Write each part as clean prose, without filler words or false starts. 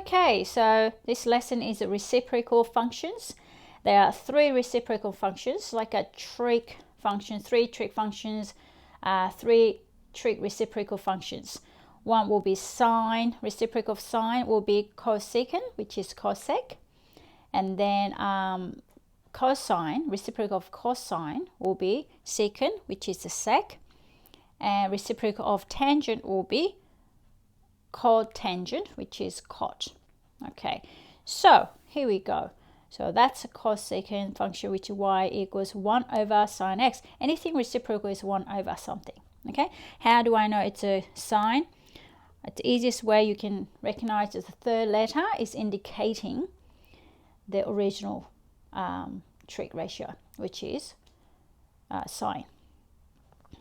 Okay, so this lesson is reciprocal functions. There are three reciprocal functions, like a trig function, three trig functions, three trig reciprocal functions. One will be sine, reciprocal of sine will be cosecant, which is cosec. And then cosine, reciprocal of cosine will be secant, which is the sec. And reciprocal of tangent will be cotangent, which is cot. Okay, so here we go. So that's a cosecant function, which is y equals 1 over sine x. Anything reciprocal is 1 over something. Okay, how do I know it's a sine? The easiest way you can recognize is the third letter is indicating the original trig ratio, which is sine.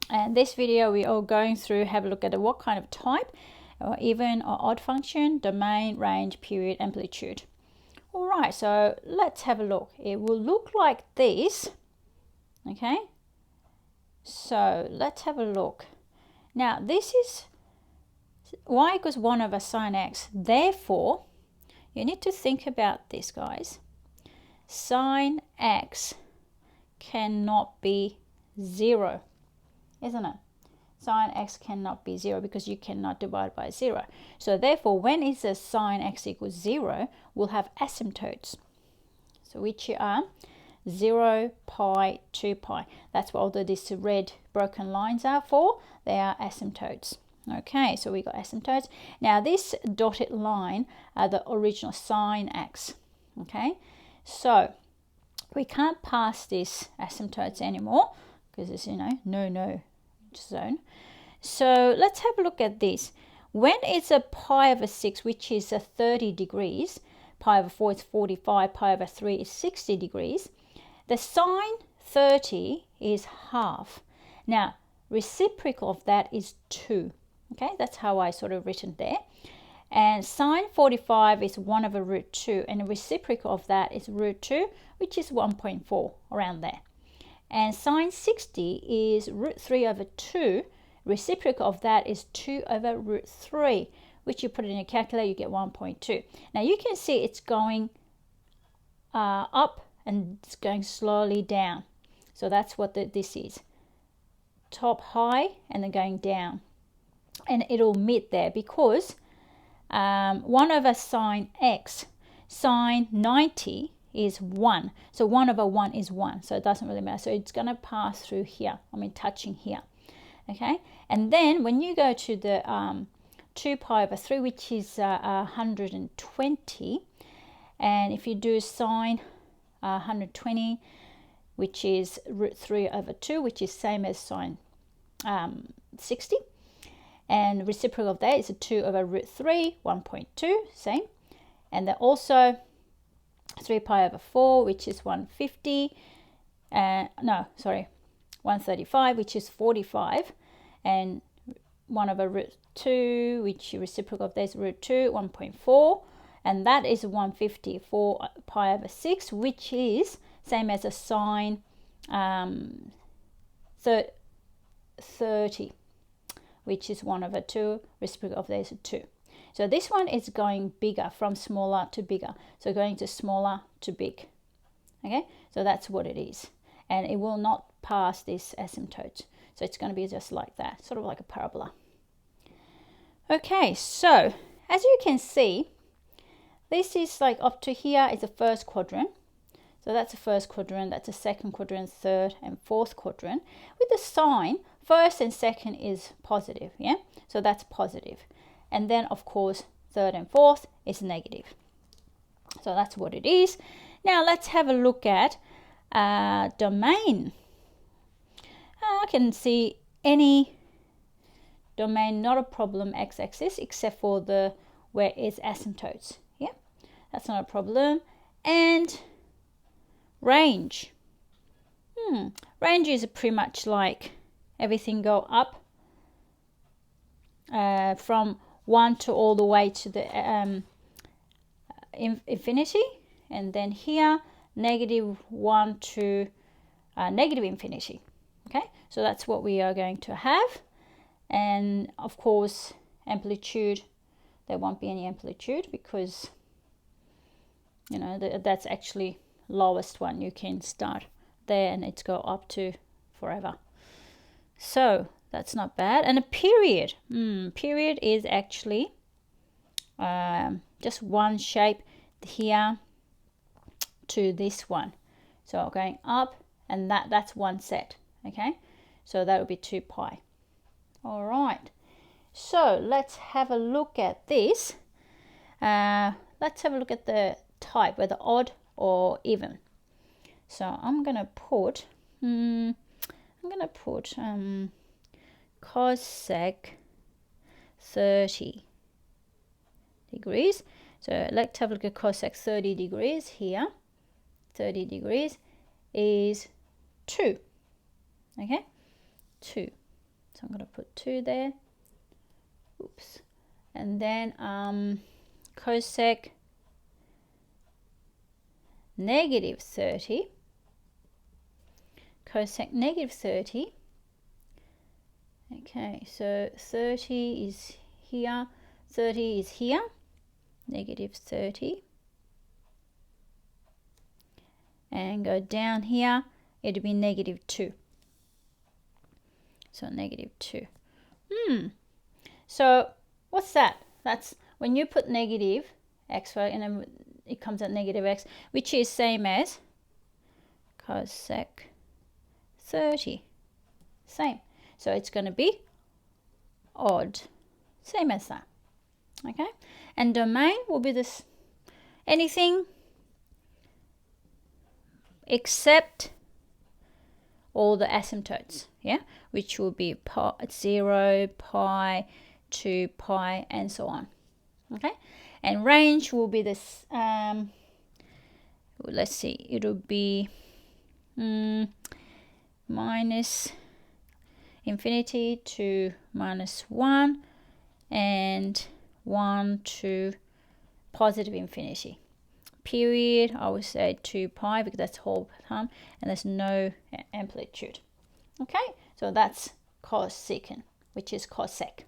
And this video we are going through, have a look at what kind of type, or even or odd function, domain, range, period, amplitude. All right, so let's have a look. It will look like this. Okay, so let's have a look. Now this is y equals 1 over sine x. Therefore, you need to think about this, guys. Sine x cannot be 0, isn't it? Sine x cannot be 0 because you cannot divide by 0. So therefore, when is the sine x equals 0, we'll have asymptotes. So which are 0, pi, 2 pi. That's what all these red broken lines are for. They are asymptotes. Okay, so we got asymptotes. Now this dotted line are the original sine x. Okay, so we can't pass this asymptotes anymore because it's, no zone. So let's have a look at this. When it's a pi over 6, which is a 30 degrees, pi over 4 is 45, pi over 3 is 60 degrees, the sine 30 is half. Now, reciprocal of that is 2. Okay, that's how I sort of written there. And sine 45 is 1 over root 2, and the reciprocal of that is root 2, which is 1.4, around there. And sine 60 is root 3 over 2. Reciprocal of that is 2 over root 3, which you put in your calculator, you get 1.2. Now you can see it's going up and it's going slowly down. So that's what this is. Top high and then going down. And it'll meet there because 1 over sine x, sine 90 is 1. So 1 over 1 is 1. So it doesn't really matter. So it's going to pass through here. Touching here. Okay. And then when you go to the 2 pi over 3, which is 120. And if you do sine 120, which is root 3 over 2, which is same as sine 60. And reciprocal of that is a 2 over root 3, 1.2, same. And then also 3 pi over 4, which is 150. 135, which is 45. And 1 over root 2, which reciprocal of that is root 2, 1.4. And that is 150, 4 pi over 6, which is same as a sine 30. Which is 1 over 2, reciprocal of that is 2. So this one is going bigger, from smaller to bigger. So going to smaller to big. Okay, so that's what it is. And it will not pass this asymptote. So it's going to be just like that, sort of like a parabola. Okay, so as you can see, this is like up to here is the first quadrant. So that's the first quadrant, that's the second quadrant, third and fourth quadrant. With the sign, first and second is positive, yeah? So that's positive. And then, of course, third and fourth is negative. So that's what it is. Now, let's have a look at domain. I can see any domain, not a problem, x-axis, except for the where it's asymptotes, yeah? That's not a problem. And range. Range is pretty much like everything go up from 1 to all the way to the infinity, and then here -1 to negative infinity. Okay, so that's what we are going to have. And of course amplitude there won't be any amplitude because, you know, that's actually lowest one. You can start there and it's go up to forever. So that's not bad. And a period. Period is actually just one shape here to this one. So going up, and that's one set. Okay, so that would be 2 pi. All right. So let's have a look at this. Let's have a look at the type, whether odd or even. So I'm gonna put cosec 30 degrees. So let's have a look at cosec 30 degrees here. 30 degrees is 2. Okay, 2. So I'm going to put 2 there. Oops. And then cosec negative 30. Cosec negative 30. Okay, so 30 is here. 30 is here. Negative 30. And go down here, it'll be negative 2. So negative 2. So what's that? That's when you put negative x, right, and then it comes out negative x, which is same as cosec 30. Same. So it's going to be odd. Same as that. Okay? And domain will be this, anything except all the asymptotes, yeah, which will be 0, pi, 2 pi, and so on. Okay, and range will be this. Let's see, it'll be minus infinity to minus 1, and 1 to positive infinity. Period, I would say 2 pi because that's whole term and there's no amplitude. Okay, so that's cosecant, which is cosec.